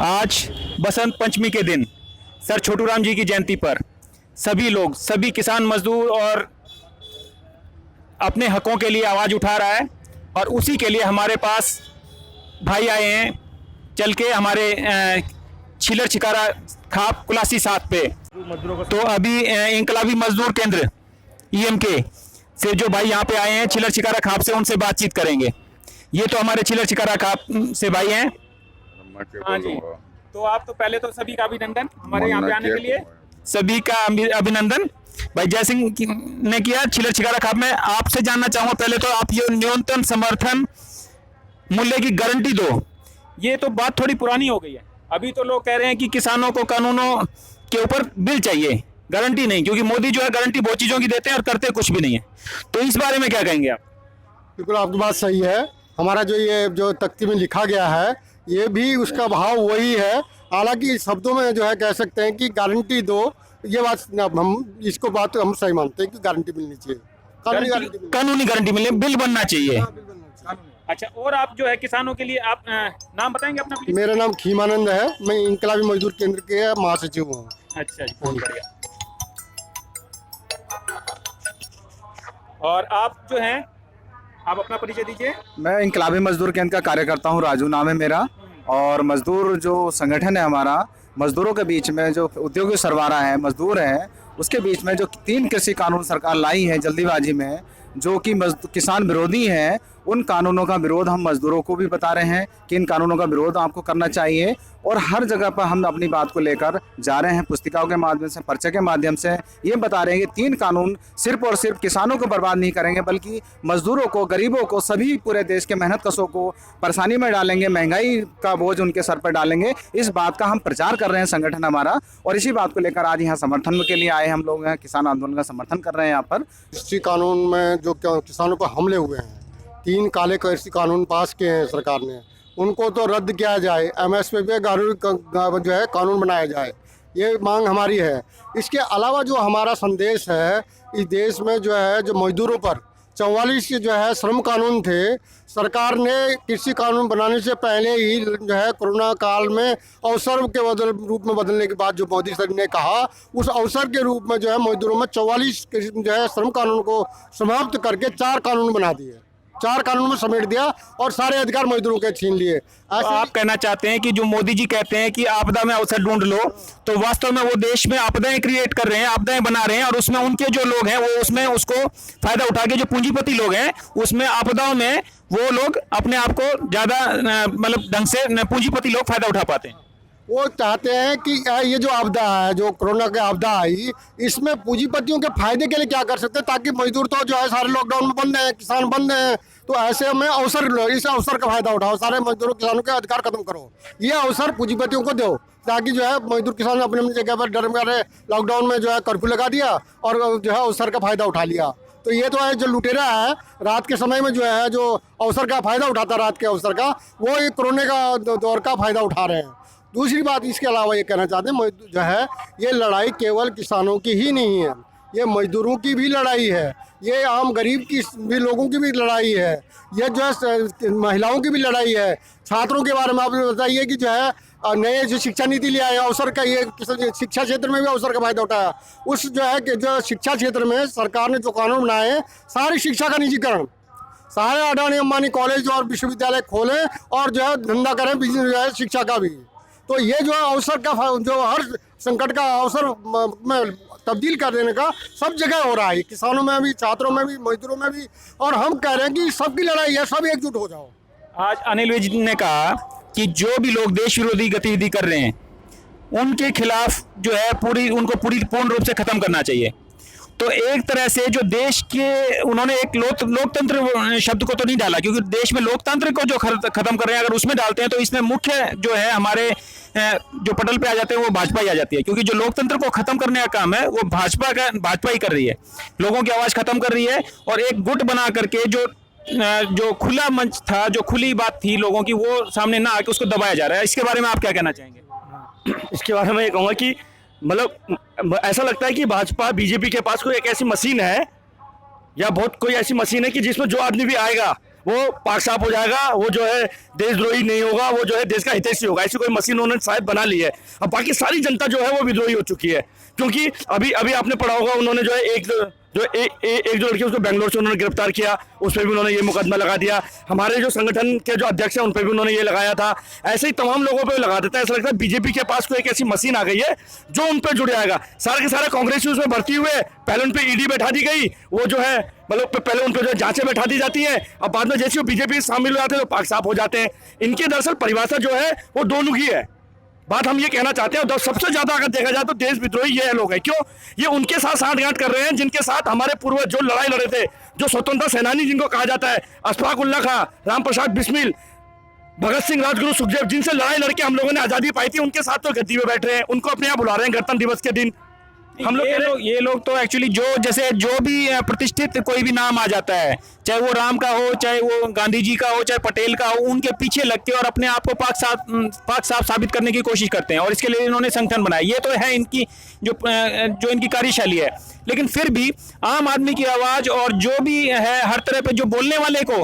आज बसंत पंचमी के दिन सर छोटू राम जी की जयंती पर सभी लोग, सभी किसान मजदूर और अपने हकों के लिए आवाज़ उठा रहा है। और उसी के लिए हमारे पास भाई आए हैं चल के हमारे छिलर छिकारा खाप कुलासी 7 पे। तो अभी इंकलाबी मजदूर केंद्र ईएमके से जो भाई यहाँ पे आए हैं छिलर छिकारा खाप से, उनसे बातचीत करेंगे। ये तो हमारे छिलर छिकारा खाप से भाई हैं। हाँ जी, तो आप तो पहले तो सभी का अभिनंदन हमारे यहाँ पे आने के लिए, सभी का अभिनंदन। भाई जय सिंह ने किया छिलर छिकारा खाप में। आपसे जानना चाहूंगा पहले तो आप ये न्यूनतम समर्थन मूल्य की गारंटी दो, ये तो बात थोड़ी पुरानी हो गई है। अभी तो लोग कह रहे हैं कि किसानों को कानूनों के ऊपर बिल चाहिए, गारंटी नहीं, क्योंकि मोदी जो है गारंटी बहुत चीजों की देते हैं और करते कुछ भी नहीं है। तो इस बारे में क्या कहेंगे आप? बिल्कुल आपकी बात सही है। हमारा ये जो तख्ती में लिखा गया है ये भी उसका भाव वही है। हालांकि शब्दों में जो है कह सकते हैं कि गारंटी दो, ये बात हम इसको बात हम सही मानते हैं कि गारंटी मिलनी चाहिए, कानूनी गारंटी मिले, बिल बनना चाहिए। अच्छा, और आप जो है किसानों के लिए आप नाम बताएंगे अपना प्लीज? मेरा नाम खीमानंद है, मैं इंकलाबी मजदूर केंद्र के महासचिव हूँ। अच्छा जी, बहुत बढ़िया। और आप जो हैं, आप अपना परिचय दीजिए। मैं इंकलाबी मजदूर केंद्र का कार्यकर्ता हूं, राजू नाम है मेरा। और मजदूर जो संगठन है हमारा, मजदूरों के बीच में जो उद्योगी सरबराह है, मजदूर हैं, उसके बीच में जो 3 कृषि कानून सरकार लाई है जल्दीबाजी में, जो कि किसान विरोधी हैं, उन कानूनों का विरोध हम मजदूरों को भी बता रहे हैं कि इन कानूनों का विरोध आपको करना चाहिए। और हर जगह पर हम अपनी बात को लेकर जा रहे हैं, पुस्तिकाओं के माध्यम से, पर्चे के माध्यम से ये बता रहे हैं कि 3 कानून सिर्फ और सिर्फ किसानों को बर्बाद नहीं करेंगे, बल्कि मजदूरों को, गरीबों को, सभी पूरे देश के मेहनत कशों को परेशानी में डालेंगे, महंगाई का बोझ उनके सर पर डालेंगे। इस बात का हम प्रचार कर रहे हैं, संगठन हमारा, और इसी बात को लेकर आज यहाँ समर्थन के लिए आए हम लोग हैं। किसान आंदोलन का समर्थन कर रहे हैं यहाँ पर। कृषि कानून में जो किसानों पर हमले हुए हैं, 3 काले कृषि कानून पास किए हैं सरकार ने, उनको तो रद्द किया जाए। एमएसपी पे जो है कानून बनाया जाए, ये मांग हमारी है। इसके अलावा जो हमारा संदेश है, इस देश में जो है जो मजदूरों पर 44 जो है श्रम कानून थे, सरकार ने कृषि कानून बनाने से पहले ही जो है कोरोना काल में अवसर के रूप में बदलने के बाद जो मोदी सर ने कहा, उस अवसर के रूप में जो है मजदूरों में 44 जो है श्रम कानून को समाप्त करके 4 कानून बना दिए, 4 कानून में समेट दिया और सारे अधिकार मजदूरों के छीन लिए। तो आप कहना चाहते हैं कि जो मोदी जी कहते हैं कि आपदा में अवसर ढूंढ लो, तो वास्तव में वो देश में आपदाएं क्रिएट कर रहे हैं, आपदाएं बना रहे हैं, और उसमें उनके जो लोग हैं वो उसमें उसको फायदा उठा के, जो पूंजीपति लोग हैं उसमें आपदाओं में वो लोग अपने आप को ज्यादा मतलब ढंग से पूंजीपति लोग फायदा उठा पाते हैं। वो चाहते हैं कि ये जो आपदा है, जो कोरोना की आपदा आई, इसमें पूंजीपतियों के फायदे के लिए क्या कर सकते हैं, ताकि मजदूर तो जो है सारे लॉकडाउन में बंद हैं, किसान बंद हैं, तो ऐसे में अवसर लो, इस अवसर का फायदा उठाओ, सारे मजदूरों किसानों के अधिकार खत्म करो, ये अवसर पूंजीपतियों को दो, ताकि जो है मजदूर किसान अपने अपनी जगह पर डर में लॉकडाउन में जो है कर्फ्यू लगा दिया और जो है अवसर का फायदा उठा लिया। तो ये तो है जो लुटेरा है, रात के समय में जो है जो अवसर का फायदा उठाता, रात के अवसर का, वो ये कोरोना का दौर का फायदा उठा रहे हैं। दूसरी बात इसके अलावा ये कहना चाहते हैं, जो है ये लड़ाई केवल किसानों की ही नहीं है, ये मजदूरों की भी लड़ाई है, ये आम गरीब की भी लोगों की भी लड़ाई है, ये जो है महिलाओं की भी लड़ाई है। छात्रों के बारे में आप बताइए कि जो है नए जो शिक्षा नीति ले आए, अवसर का ये शिक्षा क्षेत्र में भी अवसर का फायदा उठाया। उस जो है कि जो शिक्षा क्षेत्र में सरकार ने जो कानून बनाए हैं, सारी शिक्षा का निजीकरण, सारे अडानी अंबानी कॉलेज और विश्वविद्यालय खोलें और जो है धंधा करें, बिजनेस जो है शिक्षा का भी। तो ये जो है अवसर का जो हर संकट का अवसर में तब्दील कर देने का सब जगह हो रहा है, किसानों में भी, छात्रों में भी, मजदूरों में भी। और हम कह रहे हैं कि सबकी लड़ाई है, सब एकजुट हो जाओ। आज अनिल विज ने कहा कि जो भी लोग देश विरोधी गतिविधि कर रहे हैं उनके खिलाफ जो है उनको पूर्ण रूप से खत्म करना चाहिए। तो एक तरह से जो देश के, उन्होंने एक लोकतंत्र शब्द को तो नहीं डाला, क्योंकि देश में लोकतंत्र को जो खत्म कर रहे हैं, अगर उसमें डालते हैं तो इसमें मुख्य जो है हमारे जो पटल पे आ जाते हैं वो भाजपा ही आ जाती है, क्योंकि जो लोकतंत्र को खत्म करने का काम है वो भाजपा ही कर रही है, लोगों की आवाज खत्म कर रही है। और एक गुट बना करके जो खुला मंच था, जो खुली बात थी लोगों की, वो सामने ना आके उसको दबाया जा रहा है। इसके बारे में आप क्या कहना चाहेंगे? इसके बारे में ये कहूँगा कि मतलब ऐसा लगता है कि भाजपा, बीजेपी के पास कोई एक ऐसी मशीन है या बहुत कोई ऐसी मशीन है कि जिसमें जो आदमी भी आएगा वो पाक साफ हो जाएगा, वो जो है देशद्रोही नहीं होगा, वो जो है देश का हितैषी होगा। ऐसी कोई मशीन उन्होंने शायद बना ली है। अब बाकी सारी जनता जो है वो विद्रोही हो चुकी है, क्योंकि अभी अभी आपने पढ़ा होगा, उन्होंने जो है एक जो लड़की उसको बेंगलोर से उन्होंने गिरफ्तार किया, उस पर भी उन्होंने ये मुकदमा लगा दिया। हमारे जो संगठन के जो अध्यक्ष हैं उन पर भी उन्होंने ये लगाया था। ऐसे ही तमाम लोगों पे लगा देता है। ऐसा लगता है बीजेपी के पास कोई एक ऐसी मशीन आ गई है जो उन पर जुड़ जाएगा। सारे के सारे कांग्रेसी उसमें भर्ती हुए, पहले उन पर ईडी बैठा दी गई, वो जो है मतलब पहले उन पर जो जांचें बैठा दी जाती है, अब बाद में जैसे वो बीजेपी शामिल हो जाते हैं तो पाक साफ हो जाते हैं। इनकी दरअसल परिभाषा जो है वो दोमुखी है। बात हम ये कहना चाहते हैं, और सबसे ज्यादा अगर देखा जाए तो देश विद्रोही ये लोग हैं। क्यों? ये उनके साथ साठगांठ कर रहे हैं जिनके साथ हमारे पूर्वज जो लड़ाई लड़े थे, जो स्वतंत्रता सेनानी जिनको कहा जाता है, अशफाक उल्ला खां, राम प्रसाद बिस्मिल, भगत सिंह, राजगुरु सुखदेव, जिनसे लड़ाई लड़के हम लोगों ने आजादी पाई थी, उनके साथ तो गद्दी में बैठ रहे हैं। उनको अपने यहाँ बुला रहे हैं गणतंत्र दिवस के दिन। हम लोग ये लोग तो एक्चुअली जो भी प्रतिष्ठित कोई भी नाम आ जाता है, चाहे वो राम का हो, चाहे वो गांधी जी का हो, चाहे पटेल का हो, उनके पीछे लगते हैं और अपने आप को पाक साफ साबित करने की कोशिश करते हैं, और इसके लिए इन्होंने संगठन बनाया। ये तो है इनकी जो इनकी कार्यशैली है। लेकिन फिर भी आम आदमी की आवाज और जो भी है हर तरह पे जो बोलने वाले को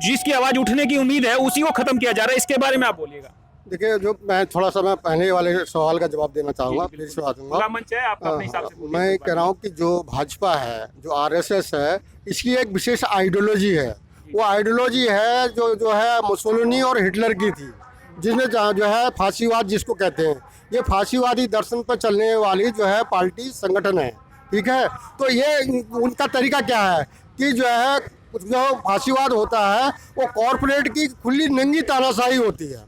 जिसकी आवाज उठने की उम्मीद है उसी को खत्म किया जा रहा है। इसके बारे में आप बोलिएगा। देखिए, जो मैं थोड़ा सा मैं पहले वाले सवाल का जवाब देना चाहूँगा, फिर सवाल दूंगा। खुला मंच है, आप अपने हिसाब से बोलिए। मैं कह रहा हूँ कि जो भाजपा है, जो आरएसएस है, इसकी एक विशेष आइडियोलॉजी है। वो आइडियोलॉजी है जो है मुसोलिनी और हिटलर की थी, जिसमें जो है फांसीवाद जिसको कहते हैं, ये फांसीवादी दर्शन पर चलने वाली जो है पार्टी संगठन है। ठीक है, तो ये उनका तरीका क्या है कि जो फांसीवाद होता है वो कॉरपोरेट की खुली नंगी तानाशाही होती है,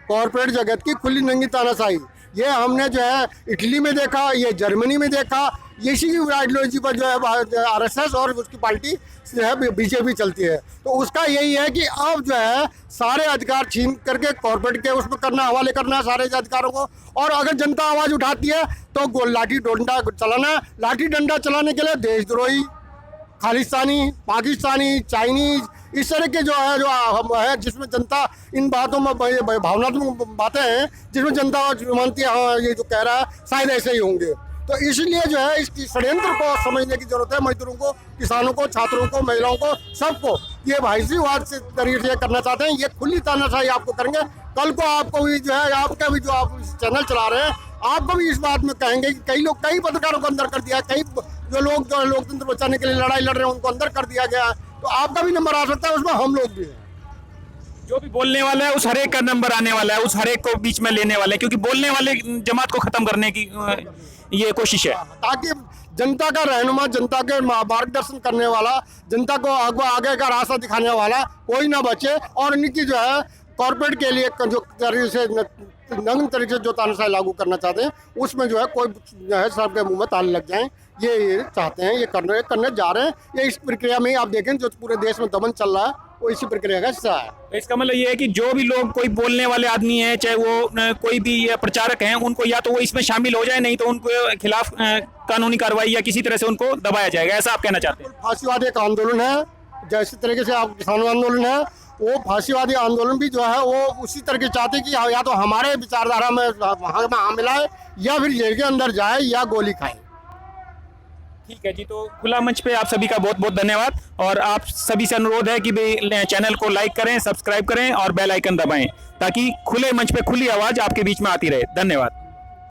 कॉरपोरेट जगत की खुली नंगी तानाशाही। ये हमने जो है इटली में देखा, ये जर्मनी में देखा। इसी की आइडियोलॉजी पर जो है आरएसएस और उसकी पार्टी जो है बीजेपी चलती है। तो उसका यही है कि अब जो है सारे अधिकार छीन करके कॉरपोरेट के उसमें करना, हवाले करना सारे अधिकारों को। और अगर जनता आवाज़ उठाती है तो लाठी डंडा चलाना, लाठी डंडा चलाने के लिए देशद्रोही, खालिस्तानी, पाकिस्तानी, चाइनीज, इस तरह के जो है जिसमें जनता इन बातों में भावनात्मक बातें हैं जिसमें जनता मानती है हाँ ये जो कह रहा है शायद ऐसे ही होंगे। तो इसलिए जो है इसकी षड्यंत्र को समझने की जरूरत है। मजदूरों को, किसानों को, छात्रों को, महिलाओं को, सबको ये भाईसीवाद से तरीके से करना चाहते हैं। ये खुली तानाशाही आपको करेंगे। कल को आपको भी जो है आपका भी जो आप चैनल चला रहे हैं आपको भी इस बात में कहेंगे कि कई पत्रकारों को अंदर कर दिया, कई जो लोकतंत्र बचाने के लिए लड़ाई लड़ रहे हैं उनको अंदर कर दिया गया। तो आपका भी नंबर आ सकता है, उसमें हम लोग भी हैं। जो भी बोलने वाला है उस हर एक का नंबर आने वाला है, उस हर एक को बीच में लेने वाले हैं, क्योंकि बोलने वाले जमात को खत्म करने की ये कोशिश है, ताकि जनता का रहनुमा, जनता के मार्गदर्शन करने वाला, जनता को आगे का रास्ता दिखाने वाला कोई ना बचे। और इनकी जो है कॉर्पोरेट के लिए जो तरीके से नग्न तरीके से जो तानाशाही लागू करना चाहते हैं उसमें जो है कोई जो है सबके मुंह में ताले लग जाएं, ये चाहते हैं, ये करने जा रहे हैं। ये इस प्रक्रिया में आप देखें जो पूरे देश में दमन चल रहा है वो इसी प्रक्रिया का हिस्सा है। तो इसका मतलब ये है कि जो भी लोग कोई बोलने वाले आदमी है, चाहे वो कोई भी प्रचारक हैं, उनको या तो वो इसमें शामिल हो जाए, नहीं तो उनको खिलाफ कानूनी कार्रवाई या किसी तरह से उनको दबाया जाएगा, ऐसा आप कहना चाहते हैं? फांसीवादी एक आंदोलन है, जैसे तरीके से आप किसान आंदोलन है, वो फांसीवादी आंदोलन भी जो है वो उसी तरह चाहते कि या तो हमारे विचारधारा में वहाँ मिलाए या फिर जेल के अंदर जाए या गोली खाए। ठीक है जी, तो खुला मंच पे आप सभी का बहुत बहुत धन्यवाद। और आप सभी से अनुरोध है कि भाई चैनल को लाइक करें, सब्सक्राइब करें और बेल आइकन दबाएं, ताकि खुले मंच पे खुली आवाज़ आपके बीच में आती रहे। धन्यवाद।